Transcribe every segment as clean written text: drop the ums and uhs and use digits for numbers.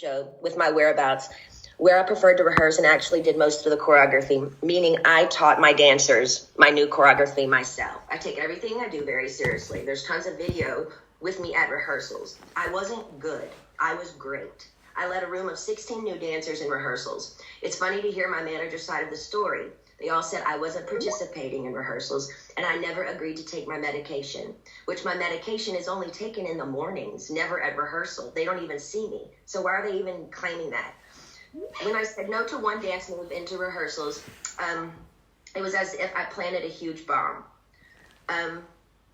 show with my whereabouts, where I preferred to rehearse and actually did most of the choreography, meaning I taught my dancers my new choreography myself. I take everything I do very seriously. There's tons of video with me at rehearsals. I wasn't good. I was great. I led a room of 16 new dancers in rehearsals. It's funny to hear my manager's side of the story. They all said I wasn't participating in rehearsals and I never agreed to take my medication, which my medication is only taken in the mornings, never at rehearsal. They don't even see me. So why are they even claiming that? When I said no to one dance move into rehearsals, it was as if I planted a huge bomb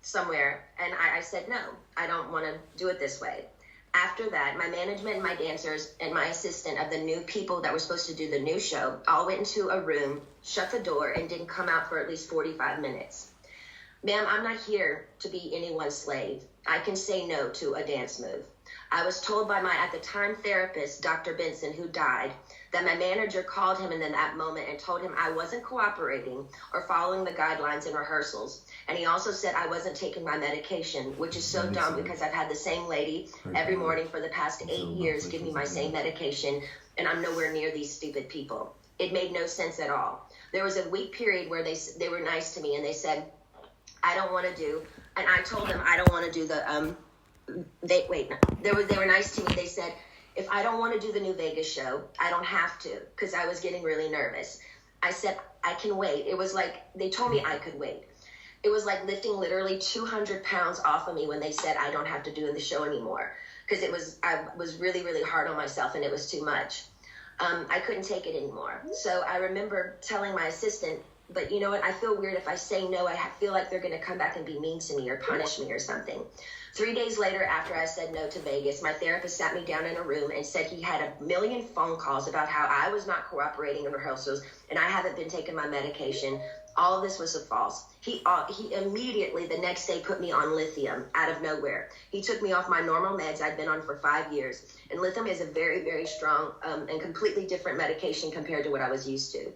somewhere. And I said, no, I don't want to do it this way. After that, my management and my dancers and my assistant of the new people that were supposed to do the new show all went into a room, shut the door, and didn't come out for at least 45 minutes. Ma'am, I'm not here to be anyone's slave. I can say no to a dance move. I was told by my, at the time, therapist, Dr. Benson, who died, that my manager called him in that moment and told him I wasn't cooperating or following the guidelines in rehearsals. And he also said I wasn't taking my medication, which is so dumb because I've had the same lady every morning for the past 8 years give me my same medication, and I'm nowhere near these stupid people. It made no sense at all. There was a week period where they were nice to me and they said, I don't want to do, and I told them I don't want to do the, they were nice to me. They said, if I don't want to do the new Vegas show, I don't have to, because I was getting really nervous. I said, I can wait. It was like, they told me I could wait. It was like lifting literally 200 pounds off of me when they said I don't have to do the show anymore, because I was really, really hard on myself and it was too much. I couldn't take it anymore. So I remember telling my assistant, but you know what? I feel weird if I say no. I feel like they're going to come back and be mean to me or punish me or something. 3 days later, after I said no to Vegas, my therapist sat me down in a room and said he had a million phone calls about how I was not cooperating in rehearsals and I haven't been taking my medication. All of this was a false. He immediately the next day put me on lithium out of nowhere. He took me off my normal meds I'd been on for 5 years. And lithium is a very, very strong and completely different medication compared to what I was used to.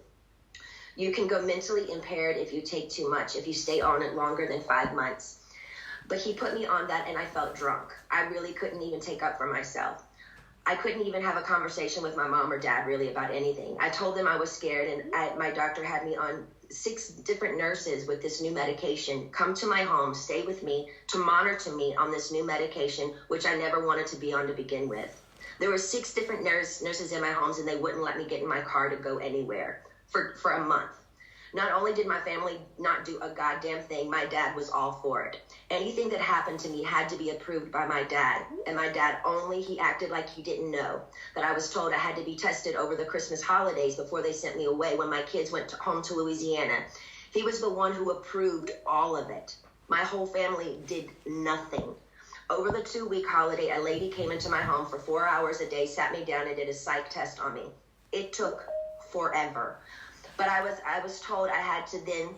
You can go mentally impaired if you take too much, if you stay on it longer than 5 months. But he put me on that and I felt drunk. I really couldn't even take up for myself. I couldn't even have a conversation with my mom or dad really about anything. I told them I was scared and my doctor had me on 6 different nurses with this new medication come to my home, stay with me, to monitor me on this new medication, which I never wanted to be on to begin with. There were 6 different nurses in my homes and they wouldn't let me get in my car to go anywhere for a month. Not only did my family not do a goddamn thing, my dad was all for it. Anything that happened to me had to be approved by my dad. And my dad he acted like he didn't know that I was told I had to be tested over the Christmas holidays before they sent me away when my kids went home to Louisiana. He was the one who approved all of it. My whole family did nothing. Over the 2-week holiday, a lady came into my home for 4 hours a day, sat me down and did a psych test on me. It took forever. But I was told I had to then,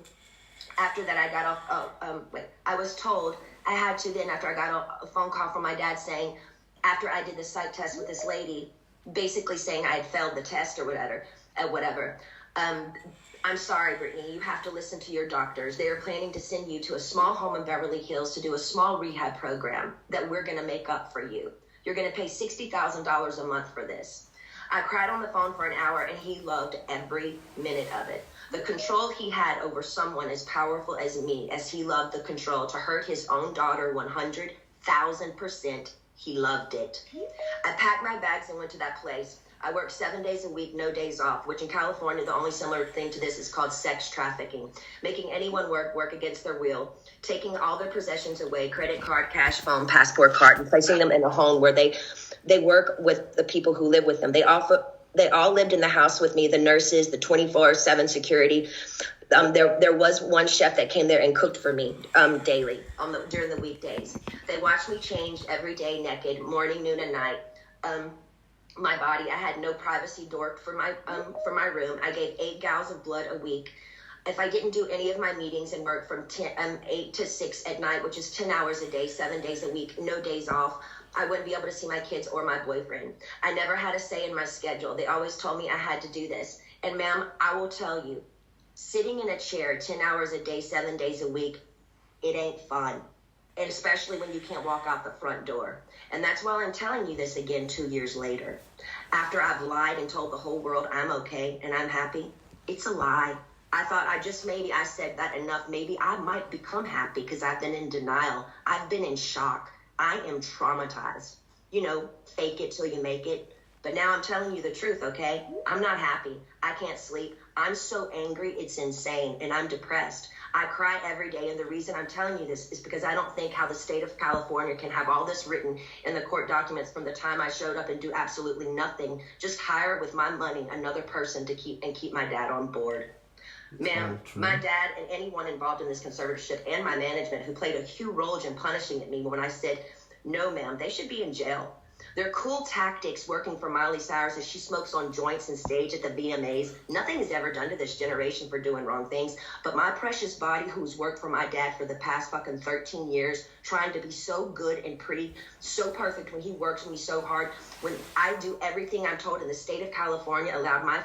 after that I got off, I was told I had to then, after I got a phone call from my dad saying, after I did the psych test with this lady, basically saying I had failed the test or whatever, I'm sorry, Britney, you have to listen to your doctors. They are planning to send you to a small home in Beverly Hills to do a small rehab program that we're going to make up for you. You're going to pay $60,000 a month for this. I cried on the phone for an hour and he loved every minute of it. The control he had over someone as powerful as me, as he loved the control to hurt his own daughter 100,000%, he loved it. I packed my bags and went to that place. I worked 7 days a week, no days off, which in California, the only similar thing to this is called sex trafficking, making anyone work against their will, taking all their possessions away, credit card, cash, phone, passport card, and placing them in a home where they work with the people who live with them. They all lived in the house with me, the nurses, the 24/7 security. There was one chef that came there and cooked for me daily during the weekdays. They watched me change every day naked, morning, noon, and night. My body, I had no privacy door for my room. I gave 8 gallons of blood a week. If I didn't do any of my meetings and work from 8 to 6 at night, which is 10 hours a day, 7 days a week, no days off, I wouldn't be able to see my kids or my boyfriend. I never had a say in my schedule. They always told me I had to do this. And ma'am, I will tell you, sitting in a chair 10 hours a day, 7 days a week, it ain't fun. And especially when you can't walk out the front door. And that's why I'm telling you this again 2 years later. After I've lied and told the whole world I'm okay and I'm happy, it's a lie. I thought I said that enough. Maybe I might become happy because I've been in denial. I've been in shock. I am traumatized. Fake it till you make it. But now I'm telling you the truth, okay? I'm not happy. I can't sleep. I'm so angry, it's insane, and I'm depressed. I cry every day, and the reason I'm telling you this is because I don't think how the state of California can have all this written in the court documents from the time I showed up and do absolutely nothing, just hire with my money another person to keep my dad on board. Ma'am, my dad and anyone involved in this conservatorship and my management who played a huge role in punishing me when I said, no, ma'am, they should be in jail. Their cool tactics working for Miley Cyrus as she smokes on joints and stage at the VMAs. Nothing is ever done to this generation for doing wrong things. But my precious body, who's worked for my dad for the past fucking 13 years, trying to be so good and pretty, so perfect when he works me so hard, when I do everything I'm told in the state of California, allowed my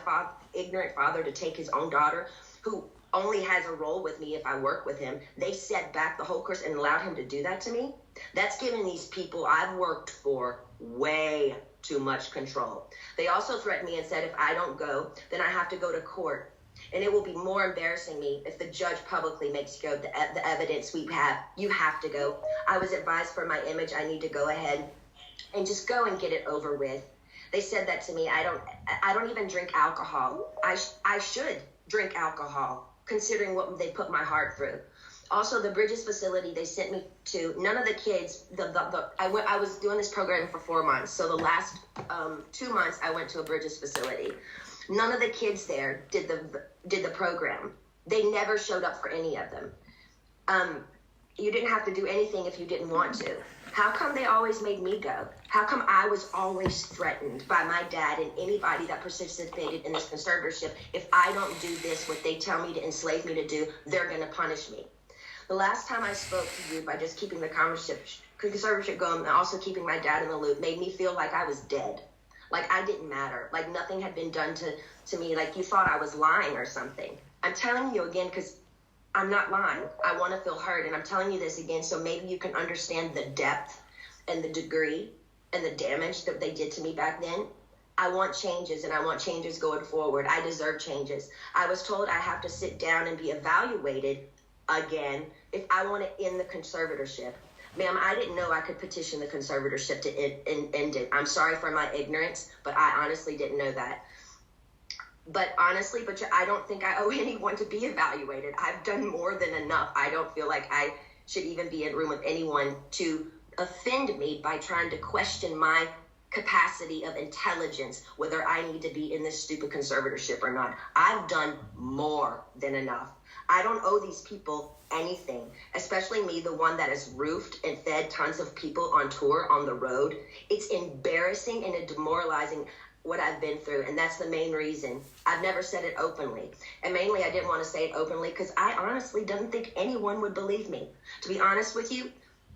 ignorant father to take his own daughter, who only has a role with me if I work with him. They set back the whole course and allowed him to do that to me. That's giving these people I've worked for way too much control. They also threatened me and said if I don't go, then I have to go to court. And it will be more embarrassing me if the judge publicly makes you go the evidence we have. You have to go. I was advised for my image, I need to go ahead and just go and get it over with. They said that to me. I don't even drink alcohol. I should drink alcohol, considering what they put my heart through. Also, the Bridges facility they sent me to, none of the kids, I was doing this program for 4 months. So the last 2 months I went to a Bridges facility. None of the kids there did the program. They never showed up for any of them. You didn't have to do anything if you didn't want to. How come they always made me go? How come I was always threatened by my dad and anybody that participated in this conservatorship? If I don't do this, what they tell me to enslave me to do, they're going to punish me. The last time I spoke to you by just keeping the conservatorship going and also keeping my dad in the loop made me feel like I was dead. Like I didn't matter. Like nothing had been done to me. Like you thought I was lying or something. I'm telling you again because I'm not lying. I want to feel heard. And I'm telling you this again so maybe you can understand the depth and the degree and the damage that they did to me back then. I want changes, and I want changes going forward. I deserve changes. I was told I have to sit down and be evaluated again if I want to end the conservatorship. Ma'am, I didn't know I could petition the conservatorship to end it. I'm sorry for my ignorance, but I honestly didn't know that. But honestly, I don't think I owe anyone to be evaluated. I've done more than enough. I don't feel like I should even be in a room with anyone to offend me by trying to question my capacity of intelligence, whether I need to be in this stupid conservatorship or not. I've done more than enough. I don't owe these people anything, especially me, the one that has roofed and fed tons of people on tour on the road. It's embarrassing and demoralizing what I've been through, and that's the main reason. I've never said it openly, and mainly I didn't want to say it openly because I honestly didn't think anyone would believe me. To be honest with you,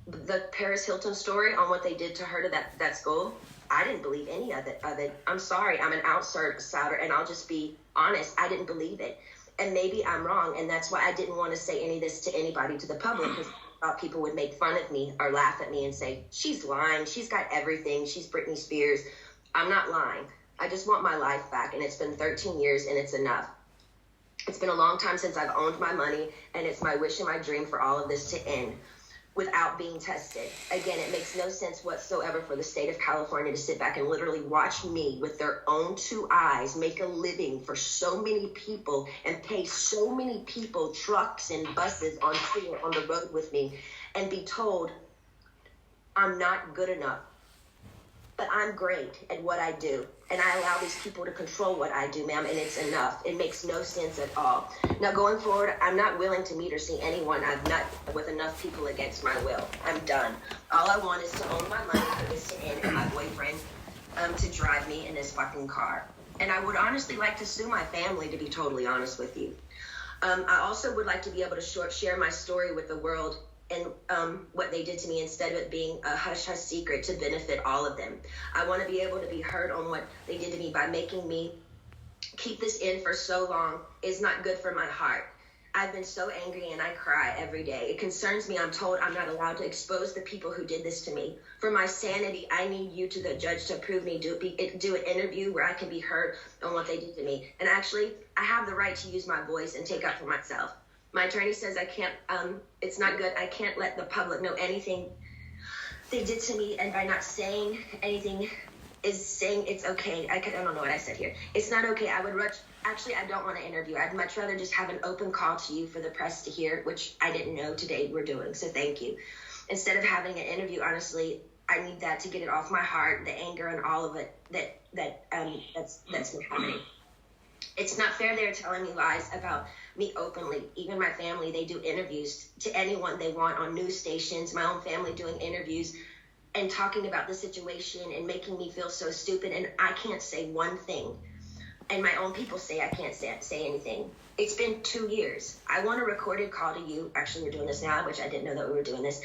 the Paris Hilton story on what they did to her to that school, I didn't believe any of it. I'm sorry, I'm an outsider, and I'll just be honest, I didn't believe it. And maybe I'm wrong, and that's why I didn't want to say any of this to anybody, to the public, because I thought people would make fun of me or laugh at me and say, she's lying, she's got everything, she's Britney Spears. I'm not lying. I just want my life back, and it's been 13 years, and it's enough. It's been a long time since I've owned my money, and it's my wish and my dream for all of this to end without being tested. Again, it makes no sense whatsoever for the state of California to sit back and literally watch me with their own 2 eyes make a living for so many people and pay so many people trucks and buses on the road with me and be told I'm not good enough. But I'm great at what I do, and I allow these people to control what I do, ma'am, and it's enough. It makes no sense at all. Now, going forward, I'm not willing to meet or see anyone I've met with enough people against my will. I'm done. All I want is to own my money for this to end and my boyfriend to drive me in his fucking car. And I would honestly like to sue my family, to be totally honest with you. I also would like to be able to share my story with the world and what they did to me instead of it being a hush-hush secret to benefit all of them. I want to be able to be heard on what they did to me by making me keep this in for so long is not good for my heart. I've been so angry and I cry every day. It concerns me. I'm told I'm not allowed to expose the people who did this to me. For my sanity, I need you to the judge to approve me, do an interview where I can be heard on what they did to me. And actually, I have the right to use my voice and take up for myself. My attorney says I can't, it's not good. I can't let the public know anything they did to me, and by not saying anything is saying it's okay. I don't know what I said here. It's not okay. I don't want to interview. I'd much rather just have an open call to you for the press to hear, which I didn't know today we're doing, so thank you. Instead of having an interview, honestly, I need that to get it off my heart, the anger and all of it that's been happening. It's not fair they're telling me lies about me openly. Even my family, they do interviews to anyone they want on news stations. My own family doing interviews and talking about the situation and making me feel so stupid. And I can't say one thing. And my own people say I can't say anything. It's been 2 years. I want a recorded call to you. Actually, we're doing this now, which I didn't know that we were doing this.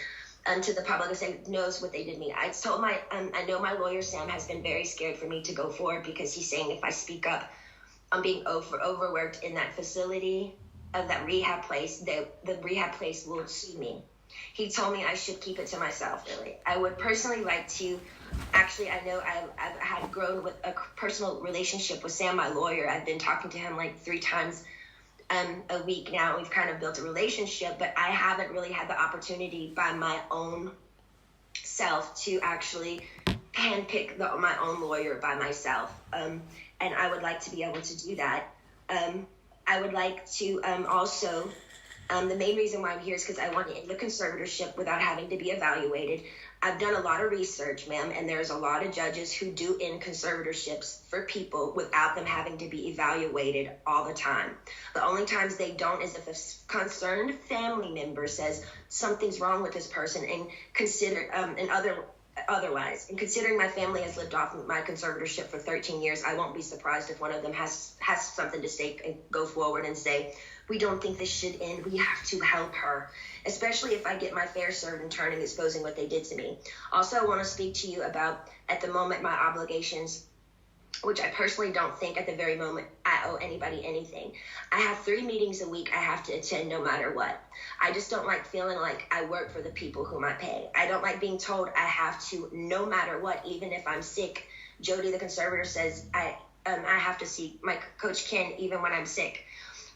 To the public, say knows what they did to me. I told I know my lawyer Sam has been very scared for me to go forward because he's saying if I speak up, I'm being overworked in that facility of that rehab place. The rehab place will sue me. He told me I should keep it to myself, really. I would personally like to, actually, I know I've had grown with a personal relationship with Sam, my lawyer. I've been talking to him like 3 times a week now. We've kind of built a relationship, but I haven't really had the opportunity by my own self to actually handpick my own lawyer by myself. And I would like to be able to do that. I would like to also, the main reason why I'm here is because I want to end the conservatorship without having to be evaluated. I've done a lot of research, ma'am, and there's a lot of judges who do end conservatorships for people without them having to be evaluated all the time. The only times they don't is if a concerned family member says something's wrong with this person and otherwise. And considering my family has lived off my conservatorship for 13 years, I won't be surprised if one of them has something to say and go forward and say, we don't think this should end. We have to help her, especially if I get my fair served in turning exposing what they did to me. Also, I want to speak to you about, at the moment, my obligations, which I personally don't think at the very moment I owe anybody anything. I have 3 meetings a week I have to attend no matter what. I just don't like feeling like I work for the people whom I pay. I don't like being told I have to no matter what, even if I'm sick. Jody, the conservator, says I have to see my coach Ken even when I'm sick.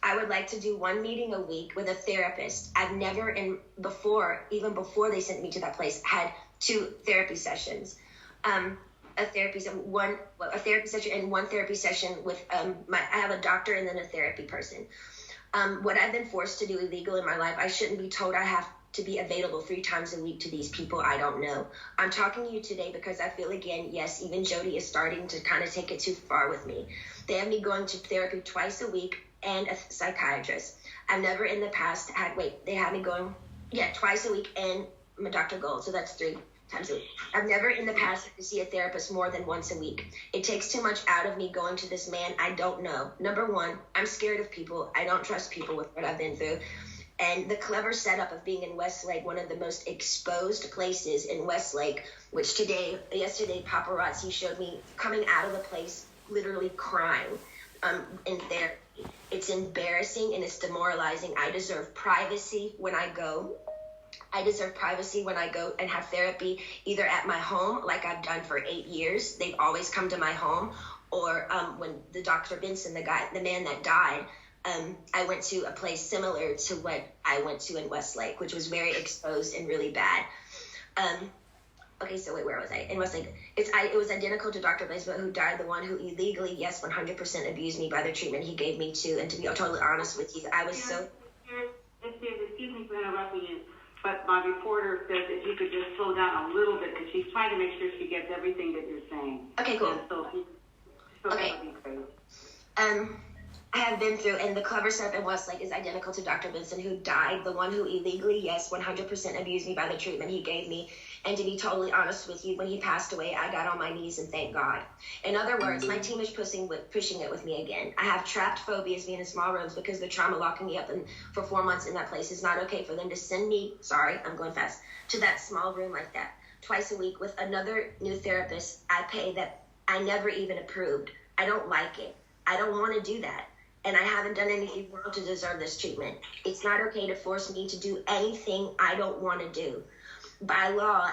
I would like to do 1 meeting a week with a therapist. I've never, even before they sent me to that place, had 2 therapy sessions. A therapy session and 1 therapy session with I have a doctor and then a therapy person. What I've been forced to do illegal in my life, I shouldn't be told I have to be available 3 times a week to these people I don't know. I'm talking to you today because I feel, again, yes, even Jody is starting to kind of take it too far with me. They have me going to therapy twice a week and a psychiatrist. I've never in the past they have me going, twice a week and my Dr. Gold, so that's 3 times a week. I've never in the past had to see a therapist more than once a week. It takes too much out of me going to this man I don't know. Number 1, I'm scared of people. I don't trust people with what I've been through. And the clever setup of being in Westlake, one of the most exposed places in Westlake, which yesterday, paparazzi showed me coming out of the place, literally crying in therapy. It's embarrassing and it's demoralizing. I deserve privacy when I go. I deserve privacy when I go and have therapy, either at my home, like I've done for 8 years. They've always come to my home. Or when the Dr. Benson, the man that died, I went to a place similar to what I went to in Westlake, which was very exposed and really bad. Okay, so wait, where was I? In Westlake. It was identical to Dr. Benson, who died, the one who illegally, 100% abused me by the treatment he gave me too. And to be totally honest with you, I was so... Excuse me for interrupting you, but my reporter says if you could just slow down a little bit because she's trying to make sure she gets everything that you're saying. Okay, cool. And so Okay. That would be great. I have been through, and the clever setup in Westlake is identical to Dr. Benson, who died, the one who illegally, 100% abused me by the treatment he gave me. And to be totally honest with you, when he passed away, I got on my knees and thanked God. In other words, my team is pushing it with me again. I have trapped phobias being in small rooms because the trauma locking me up for 4 months in that place. Is not okay for them to send me, I'm going fast, to that small room like that twice a week with another new therapist I pay that I never even approved. I don't like it. I don't want to do that. and I haven't done anything wrong to deserve this treatment. It's not okay to force me to do anything I don't want to do. By law,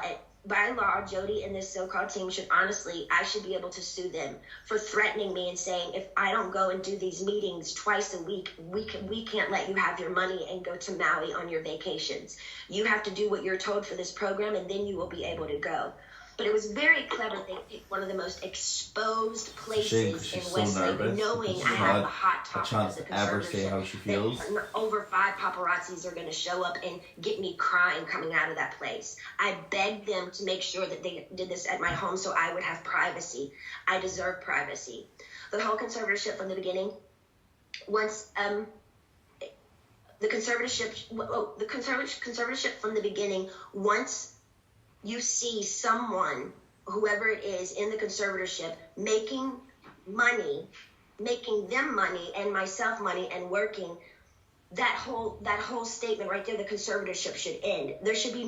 Jody and this so-called team I should be able to sue them for threatening me and saying, if I don't go and do these meetings twice a week, we can't let you have your money and go to Maui on your vacations. You have to do what you're told for this program, and then you will be able to go. But it was very clever. They picked one of the most exposed places in Westlake, knowing I have a hot topic of the conservatorship. Over 5 paparazzis are going to show up and get me crying coming out of that place. I begged them to make sure that they did this at my home so I would have privacy. I deserve privacy. The whole conservatorship from the beginning, once the conservatorship from the beginning, once you see someone, whoever it is in the conservatorship, making them money and myself money and working, that whole statement right there, the conservatorship should end. There should be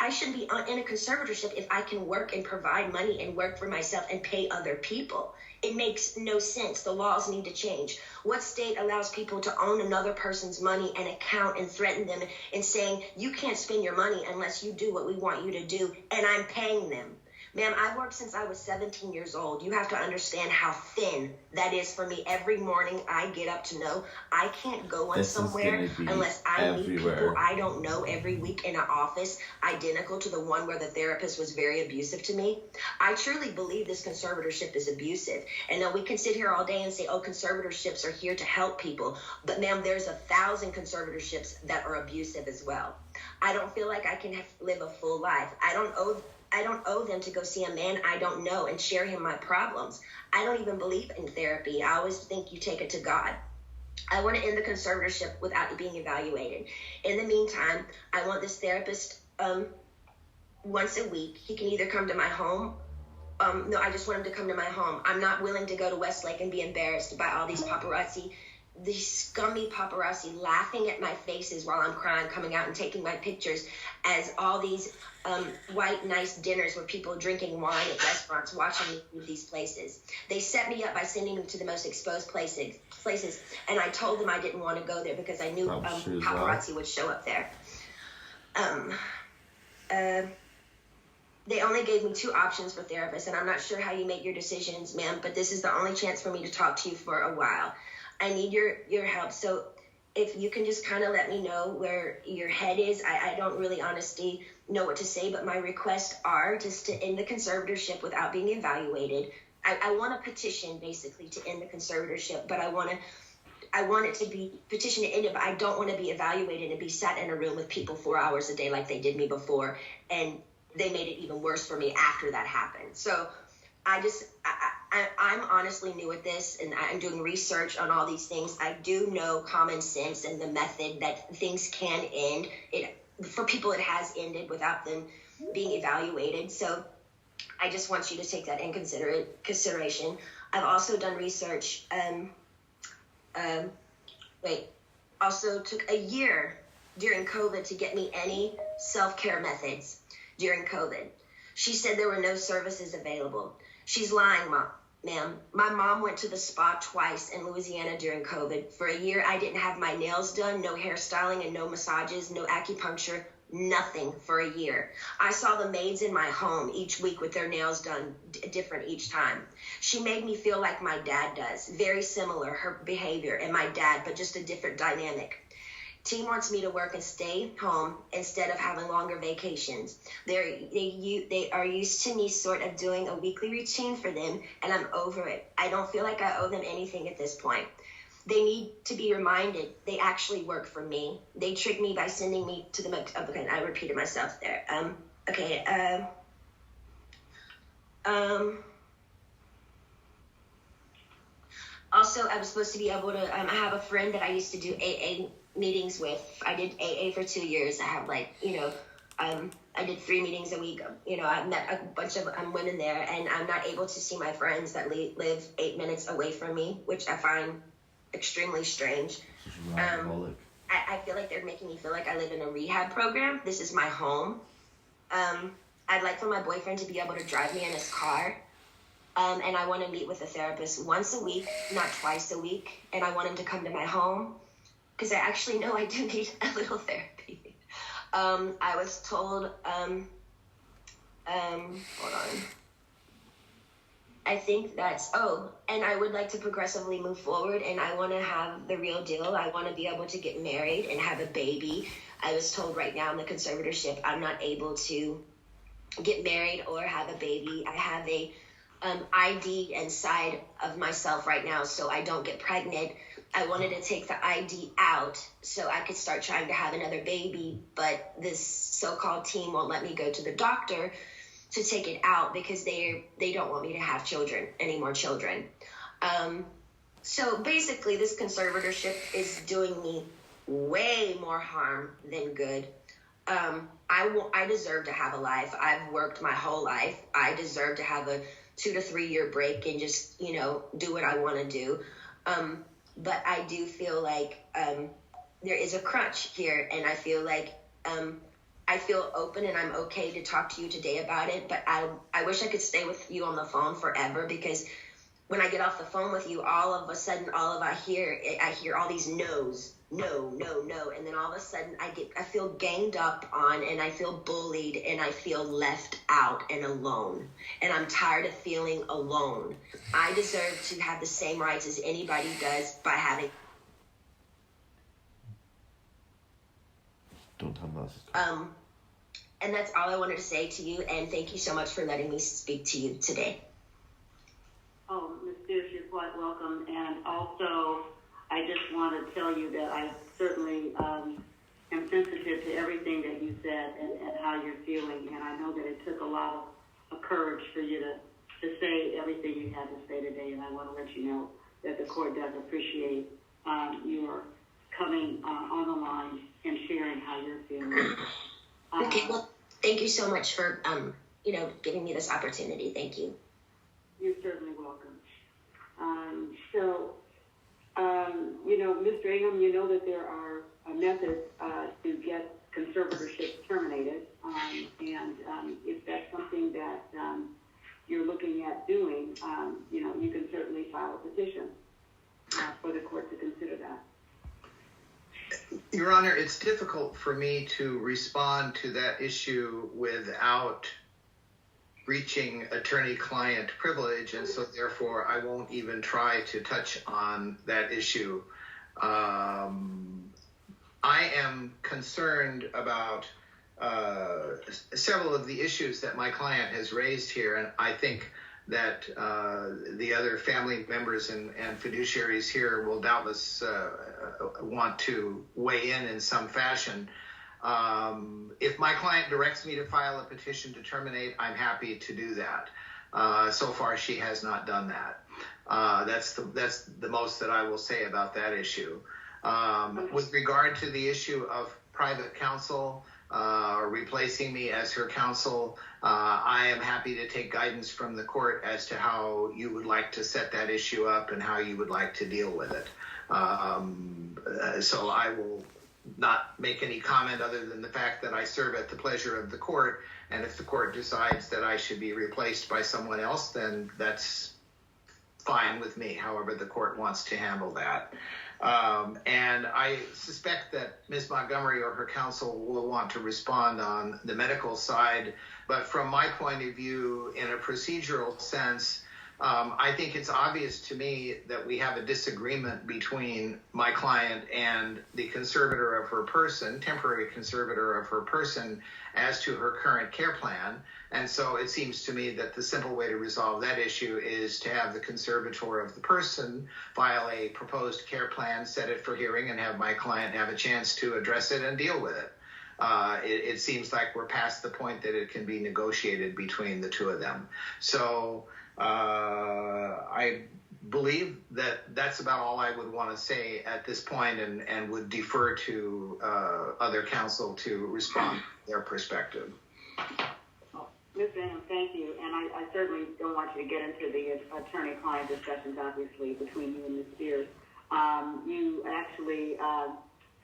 I shouldn't be in a conservatorship if I can work and provide money and work for myself and pay other people. It makes no sense. The laws need to change. What state allows people to own another person's money and account and threaten them and saying, you can't spend your money unless you do what we want you to do, and I'm paying them? Ma'am, I've worked since I was 17 years old. You have to understand how thin that is for me. Every morning I get up to know I can't go on somewhere unless I meet people I don't know every week in an office identical to the one where the therapist was very abusive to me. I truly believe this conservatorship is abusive. And now we can sit here all day and say, oh, conservatorships are here to help people. But ma'am, there's 1,000 conservatorships that are abusive as well. I don't feel like I can live a full life. I don't owe them to go see a man I don't know and share him my problems. I don't even believe in therapy. I always think you take it to God. I want to end the conservatorship without being evaluated. In the meantime, I want this therapist once a week. He can either come to my home. No, I just want him to come to my home. I'm not willing to go to Westlake and be embarrassed by all these paparazzi, these scummy paparazzi laughing at my faces while I'm crying, coming out and taking my pictures as all these white, nice dinners where people drinking wine at restaurants, watching me leave these places. They set me up by sending me to the most exposed places, and I told them I didn't want to go there because I knew paparazzi would show up there. They only gave me 2 options for therapists, and I'm not sure how you make your decisions, ma'am, but this is the only chance for me to talk to you for a while. I need your help. So if you can just kind of let me know where your head is. I don't really honestly know what to say, but my requests are just to end the conservatorship without being evaluated. I want a petition basically to end the conservatorship, but I want it to be petition to end it, but I don't want to be evaluated and be sat in a room with people 4 hours a day like they did me before, and they made it even worse for me after that happened. So I'm honestly new at this, and I'm doing research on all these things. I do know common sense and the method that things can end. For people, it has ended without them being evaluated. So I just want you to take that in consideration. I've also done research. Also took a year during COVID to get me any self-care methods during COVID. She said there were no services available. She's lying, ma'am. My mom went to the spa twice in Louisiana during COVID. For a year, I didn't have my nails done, no hairstyling and no massages, no acupuncture, nothing for a year. I saw the maids in my home each week with their nails done different each time. She made me feel like my dad does. Very similar, her behavior and my dad, but just a different dynamic. Team wants me to work and stay home instead of having longer vacations. They are used to me sort of doing a weekly routine for them, and I'm over it. I don't feel like I owe them anything at this point. They need to be reminded they actually work for me. They tricked me by sending me to the... Okay, I repeated myself there. Also, I was supposed to be able to... I have a friend that I used to do AA meetings with. I did AA for 2 years. I have I did 3 meetings a week. I met a bunch of women there, and I'm not able to see my friends that live 8 minutes away from me, which I find extremely strange. I feel like they're making me feel like I live in a rehab program. This is my home. I'd like for my boyfriend to be able to drive me in his car. And I want to meet with a therapist once a week, not twice a week. And I want him to come to my home because I actually know I do need a little therapy. I was told, hold on. I think and I would like to progressively move forward, and I want to have the real deal. I want to be able to get married and have a baby. I was told right now in the conservatorship, I'm not able to get married or have a baby. I have a ID inside of myself right now, so I don't get pregnant. I wanted to take the ID out so I could start trying to have another baby, but this so-called team won't let me go to the doctor to take it out because they don't want me to have any more children. So basically, this conservatorship is doing me way more harm than good. I deserve to have a life. I've worked my whole life. I deserve to have a 2 to 3 year break and just, do what I want to do. But I do feel like there is a crutch here, and I feel like I feel open and I'm okay to talk to you today about it, but I wish I could stay with you on the phone forever, because when I get off the phone with you, all of a sudden, I hear all these no's, no, and then all of a sudden I feel ganged up on, and I feel bullied, and I feel left out and alone, and I'm tired of feeling alone. I deserve to have the same rights as anybody does by having. And that's all I wanted to say to you, and thank you so much for letting me speak to you today. Oh, Ms. Spears, you're quite welcome. And also, I just want to tell you that I certainly am sensitive to everything that you said and how you're feeling. And I know that it took a lot of courage for you to say everything you had to say today. And I want to let you know that the court does appreciate your coming on the line and sharing how you're feeling. Okay, well, thank you so much for, giving me this opportunity. Thank you. You're certainly welcome. Mr. Ingham, you know that there are methods to get conservatorship terminated, and if that's something that you're looking at doing, you can certainly file a petition for the court to consider that. Your Honor, it's difficult for me to respond to that issue without breaching attorney-client privilege, and so therefore I won't even try to touch on that issue. I am concerned about several of the issues that my client has raised here, and I think that the other family members and fiduciaries here will doubtless want to weigh in some fashion. If my client directs me to file a petition to terminate, I'm happy to do that. So far, she has not done that. That's the most that I will say about that issue. With regard to the issue of private counsel, replacing me as her counsel, I am happy to take guidance from the court as to how you would like to set that issue up and how you would like to deal with it. So I will not make any comment other than the fact that I serve at the pleasure of the court, and if the court decides that I should be replaced by someone else, then that's fine with me, however the court wants to handle that. And I suspect that Ms. Montgomery or her counsel will want to respond on the medical side, but from my point of view, in a procedural sense, I think it's obvious to me that we have a disagreement between my client and the conservator of her person, temporary conservator of her person, as to her current care plan. And so it seems to me that the simple way to resolve that issue is to have the conservator of the person file a proposed care plan, set it for hearing, and have my client have a chance to address it and deal with it. It seems like we're past the point that it can be negotiated between the two of them. So I believe that that's about all I would want to say at this point, and would defer to other counsel to respond to their perspective. Ms. Ingham, thank you. And I certainly don't want you to get into the attorney-client discussions, obviously, between you and Ms. Spears. You actually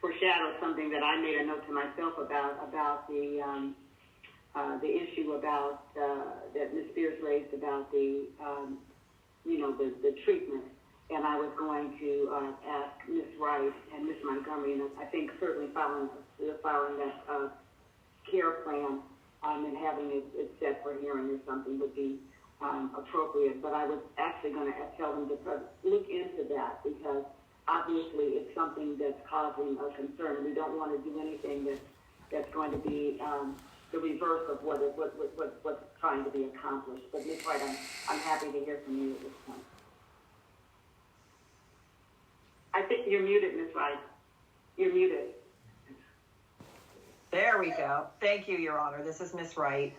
foreshadowed something that I made a note to myself about the the issue about that Ms. Spears raised about the the treatment, and I was going to ask Ms. Wright and Ms. Montgomery, and I think certainly following that care plan and having it set for hearing or something would be appropriate. But I was actually going to tell them to look into that, because obviously it's something that's causing a concern. We don't want to do anything that's going to be the reverse of what's trying to be accomplished. But Ms. Wright, I'm happy to hear from you at this point. I think you're muted, Ms. Wright. You're muted. There we go. Thank you, Your Honor. This is Ms. Wright.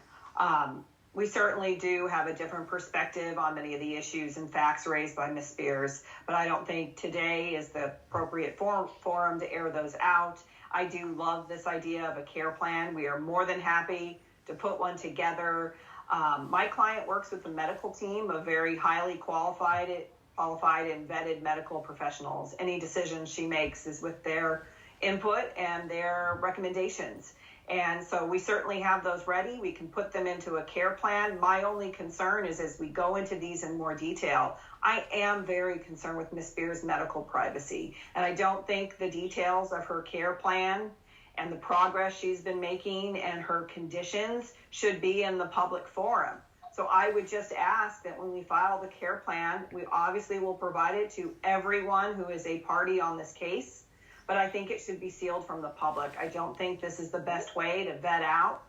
We certainly do have a different perspective on many of the issues and facts raised by Ms. Spears, but I don't think today is the appropriate forum to air those out. I do love this idea of a care plan. We are more than happy to put one together. My client works with a medical team of very highly qualified and vetted medical professionals. Any decision she makes is with their input and their recommendations. And so we certainly have those ready. We can put them into a care plan. My only concern is, as we go into these in more detail, I am very concerned with Ms. Spears' medical privacy. And I don't think the details of her care plan and the progress she's been making and her conditions should be in the public forum. So I would just ask that when we file the care plan, we obviously will provide it to everyone who is a party on this case, but I think it should be sealed from the public. I don't think this is the best way to vet out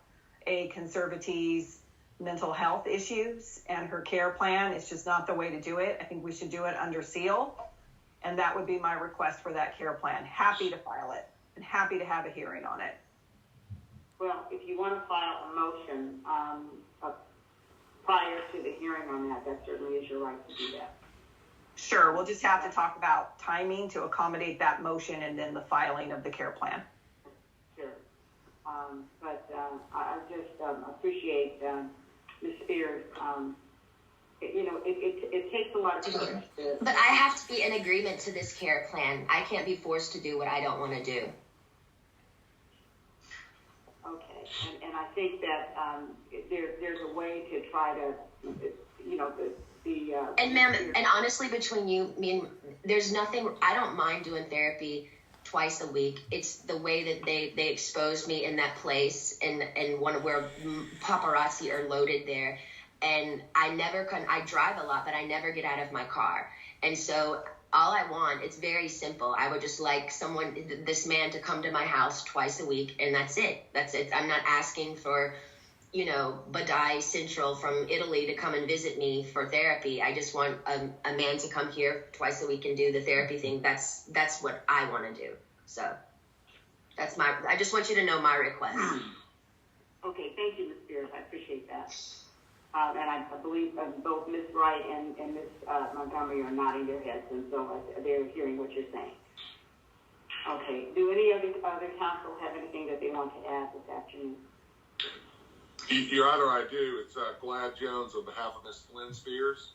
a conservatee's mental health issues and her care plan. It's just not the way to do it. I think we should do it under seal, and that would be my request for that care plan. Happy to file it and happy to have a hearing on it. Well, if you want to file a motion prior to the hearing on that, that certainly is your right to do that. Sure, we'll just have to talk about timing to accommodate that motion and then the filing of the care plan. Sure. But I just appreciate Ms. Spears. It takes a lot of courage. But I have to be in agreement to this care plan. I can't be forced to do what I don't want to do. Okay, and I think that there's a way to try to, And ma'am, and honestly, between you, me, and there's nothing. I don't mind doing therapy twice a week. It's the way that they exposed me in that place, and one where paparazzi are loaded there, and I drive a lot, but I never get out of my car, and so. All I want, it's very simple. I would just like this man to come to my house twice a week, and that's it. That's it. I'm not asking for, Badai Central from Italy to come and visit me for therapy. I just want a man to come here twice a week and do the therapy thing. That's what I want to do. So I just want you to know my request. Okay, thank you, Ms. Spears. I appreciate that. And I believe both Ms. Wright and Ms. Montgomery are nodding their heads, and so they're hearing what you're saying. Okay. Do any other counsel have anything that they want to add this afternoon? Your Honor, I do. It's Glad Jones on behalf of Ms. Lynn Spears.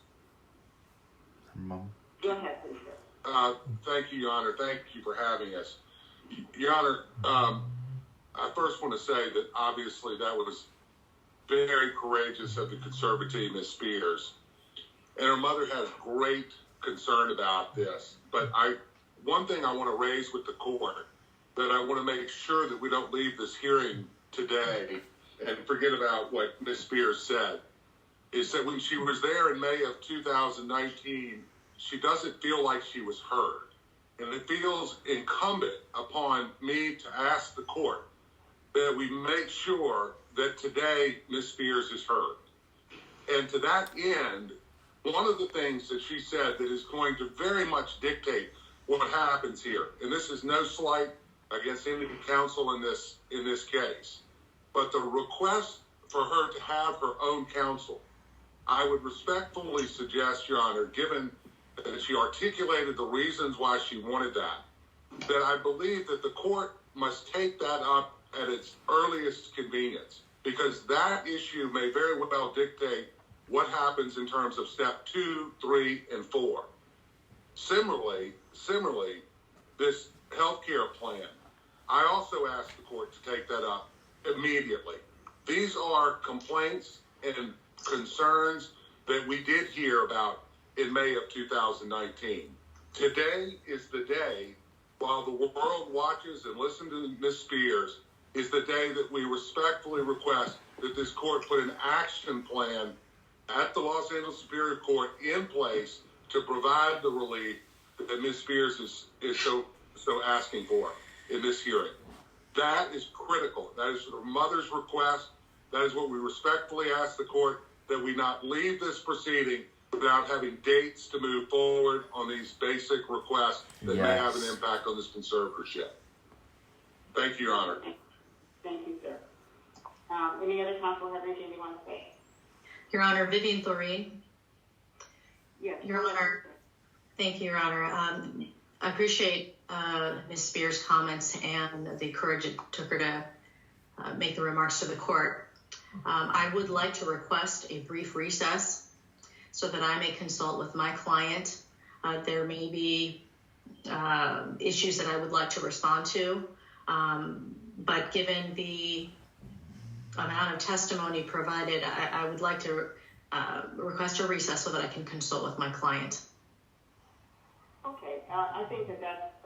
Go ahead, please, sir. Thank you, Your Honor. Thank you for having us. Your Honor, I first want to say that obviously that was very courageous of the conservatee, Ms. Spears. And her mother has great concern about this. But one thing I want to raise with the court, that I want to make sure that we don't leave this hearing today and forget about what Ms. Spears said, is that when she was there in May of 2019, she doesn't feel like she was heard. And it feels incumbent upon me to ask the court that we make sure that today Ms. Spears is heard. And to that end, one of the things that she said that is going to very much dictate what happens here, and this is no slight against any counsel in this case, but the request for her to have her own counsel, I would respectfully suggest, Your Honor, given that she articulated the reasons why she wanted that I believe that the court must take that up at its earliest convenience, because that issue may very well dictate what happens in terms of step 2, 3, and 4. Similarly, this healthcare plan, I also asked the court to take that up immediately. These are complaints and concerns that we did hear about in May of 2019. Today is the day, while the world watches and listens to Ms. Spears, is the day that we respectfully request that this court put an action plan at the Los Angeles Superior Court in place to provide the relief that Ms. Spears is so asking for in this hearing. That is critical. That is her mother's request. That is what we respectfully ask the court, that we not leave this proceeding without having dates to move forward on these basic requests that may have an impact on this conservatorship. Thank you, Your Honor. Thank you, sir. Any other counsel have anything they want to say? Your Honor, Vivian Thoreen. Yes. Your Honor, thank you, Your Honor. I appreciate Ms. Spears' comments and the courage it took her to make the remarks to the court. I would like to request a brief recess so that I may consult with my client. There may be issues that I would like to respond to, but given the amount of testimony provided, I would like to request a recess so that I can consult with my client. Okay, I think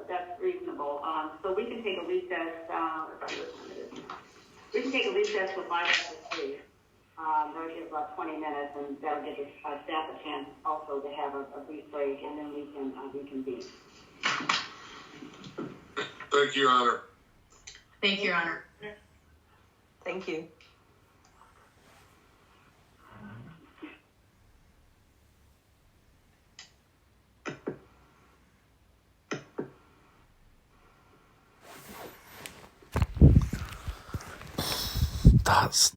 that's reasonable. So we can take a recess. We can take a recess for 5 minutes, please. That'll give about 20 minutes, and that'll give us staff a chance also to have a brief break, and then we can reconvene. Thank you, Your Honor. Thank you, Your Honor. Thank you. That's